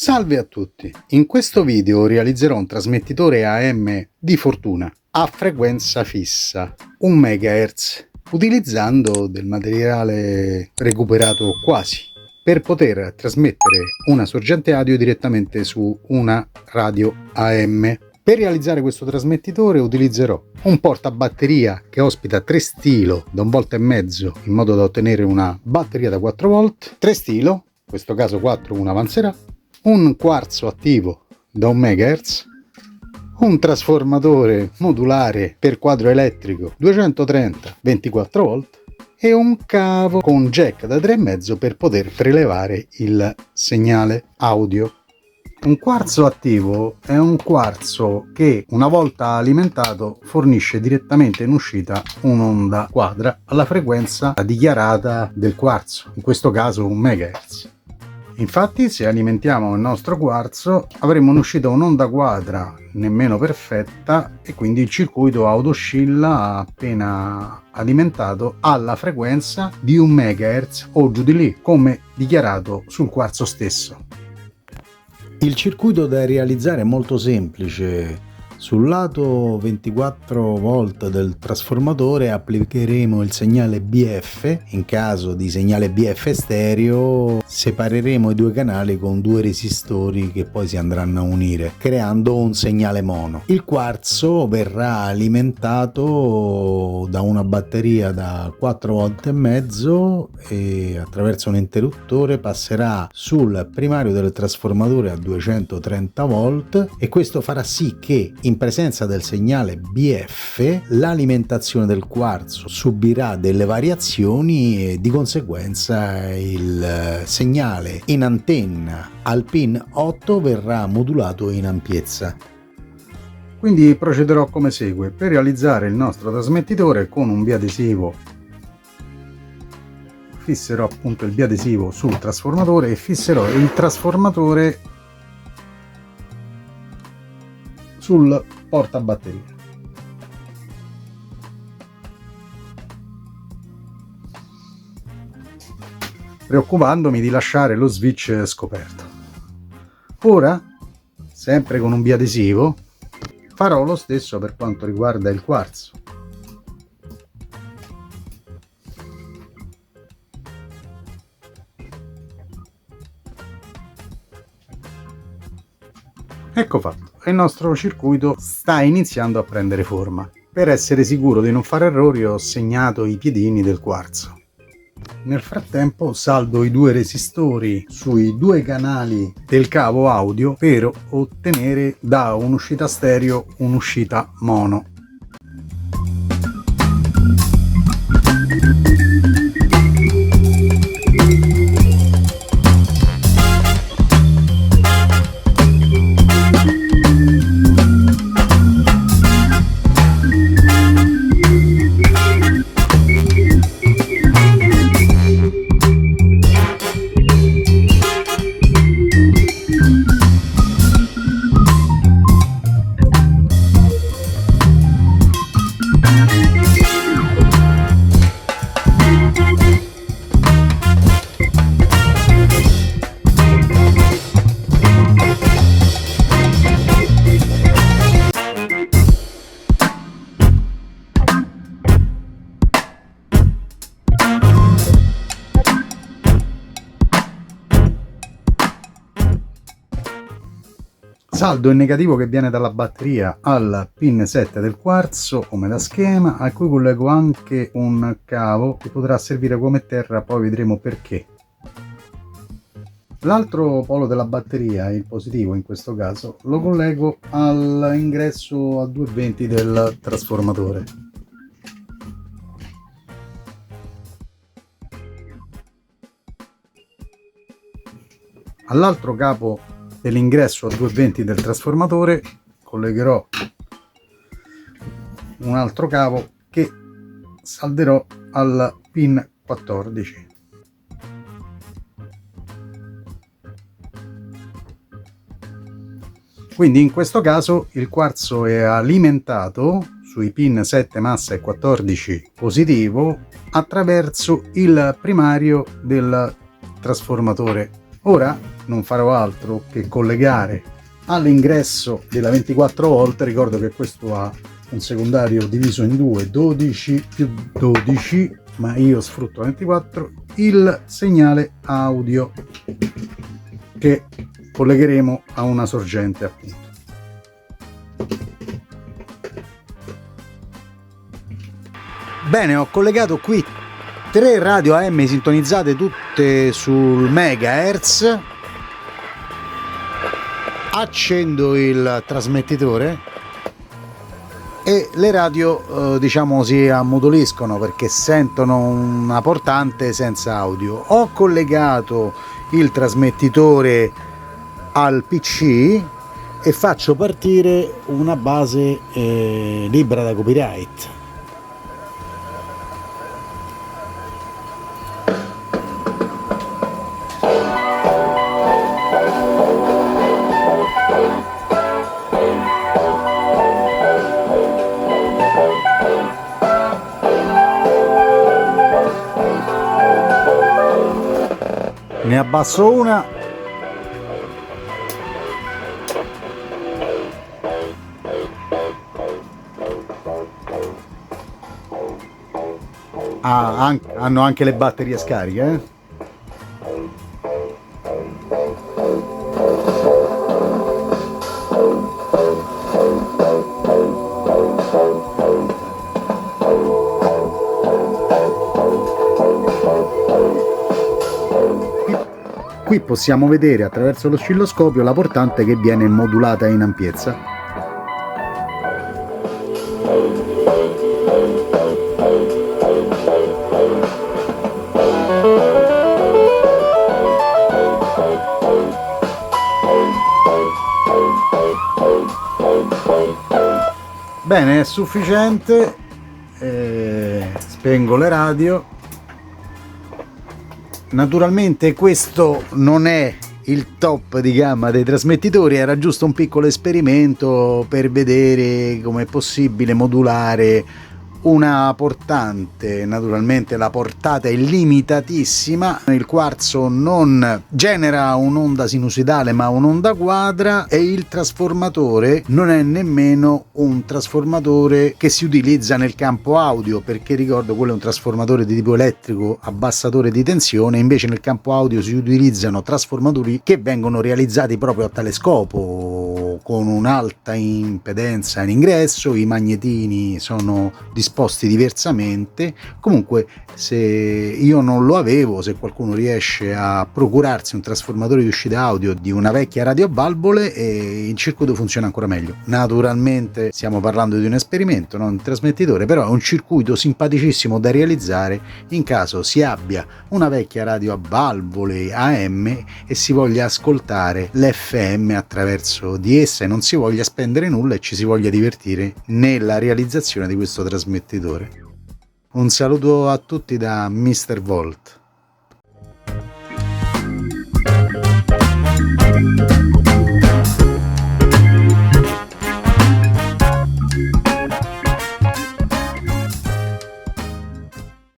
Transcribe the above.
Salve a tutti! In questo video realizzerò un trasmettitore AM di fortuna a frequenza fissa, 1 MHz, utilizzando del materiale recuperato quasi, per poter trasmettere una sorgente audio direttamente su una radio AM. Per realizzare questo trasmettitore utilizzerò un portabatteria che ospita 3 stilo da 1,5 V in modo da ottenere una batteria da 4 volt, 3 stilo, in questo caso 4, una avanzerà, un quarzo attivo da 1 MHz, un trasformatore modulare per quadro elettrico 230-24 volt e un cavo con jack da 3,5 per poter prelevare il segnale audio. Un quarzo attivo è un quarzo che, una volta alimentato, fornisce direttamente in uscita un'onda quadra alla frequenza dichiarata del quarzo, in questo caso 1 MHz. Infatti, se alimentiamo il nostro quarzo avremo in uscita un'onda quadra nemmeno perfetta e quindi il circuito autoscilla appena alimentato alla frequenza di 1 MHz o giù di lì, come dichiarato sul quarzo stesso. Il circuito da realizzare è molto semplice. Sul lato 24 volt del trasformatore applicheremo il segnale BF. In caso di segnale BF stereo separeremo i due canali con 2 resistori che poi si andranno a unire, creando un segnale mono. Il quarzo verrà alimentato da una batteria da 4 volt e mezzo e attraverso un interruttore passerà sul primario del trasformatore a 230 volt e questo farà sì che in presenza del segnale BF l'alimentazione del quarzo subirà delle variazioni e di conseguenza il segnale in antenna al pin 8 verrà modulato in ampiezza. Quindi procederò come segue. Per realizzare il nostro trasmettitore con un biadesivo fisserò appunto il biadesivo sul trasformatore e fisserò il trasformatore sul portabatteria. Preoccupandomi di lasciare lo switch scoperto. Ora, sempre con un biadesivo, farò lo stesso per quanto riguarda il quarzo. Ecco fatto, il nostro circuito sta iniziando a prendere forma. Per essere sicuro di non fare errori ho segnato i piedini del quarzo. Nel frattempo saldo i 2 resistori sui 2 canali del cavo audio per ottenere da un'uscita stereo un'uscita mono. Saldo il negativo che viene dalla batteria al pin 7 del quarzo come da schema, a cui collego anche un cavo che potrà servire come terra, poi vedremo perché. L'altro polo della batteria, il positivo in questo caso, lo collego all'ingresso a 220 del trasformatore. All'altro capo dell'ingresso a 220 del trasformatore collegherò un altro cavo che salderò al pin 14. Quindi in questo caso il quarzo è alimentato sui pin 7 massa e 14 positivo attraverso il primario del trasformatore Ora non farò altro che collegare all'ingresso della 24 volt. Ricordo che questo ha un secondario diviso in due, 12 più 12, ma io sfrutto la 24, il segnale audio che collegheremo a una sorgente, appunto. Bene, ho collegato qui 3 radio AM sintonizzate tutte sul megahertz. Accendo il trasmettitore e le radio diciamo si ammutoliscono perché sentono una portante senza audio. Ho collegato il trasmettitore al PC e faccio partire una base libera da copyright. Ne abbasso una. Hanno anche le batterie scariche, eh? Qui possiamo vedere attraverso l'oscilloscopio la portante che viene modulata in ampiezza. Bene, è sufficiente. Spengo le radio. Naturalmente questo non è il top di gamma dei trasmettitori, era giusto un piccolo esperimento per vedere come è possibile modulare una portante. Naturalmente la portata è limitatissima, il quarzo non genera un'onda sinusoidale ma un'onda quadra e il trasformatore non è nemmeno un trasformatore che si utilizza nel campo audio, perché ricordo quello è un trasformatore di tipo elettrico abbassatore di tensione, invece nel campo audio si utilizzano trasformatori che vengono realizzati proprio a tale scopo, con un'alta impedenza in ingresso, i magnetini sono disposti diversamente. Comunque, se io non lo avevo, se qualcuno riesce a procurarsi un trasformatore di uscita audio di una vecchia radio a valvole, il circuito funziona ancora meglio. Naturalmente stiamo parlando di un esperimento, non un trasmettitore, però è un circuito simpaticissimo da realizzare in caso si abbia una vecchia radio a valvole AM e si voglia ascoltare l'FM attraverso di essa e non si voglia spendere nulla e ci si voglia divertire nella realizzazione di questo trasmettitore. Un saluto a tutti da Mr. Volt.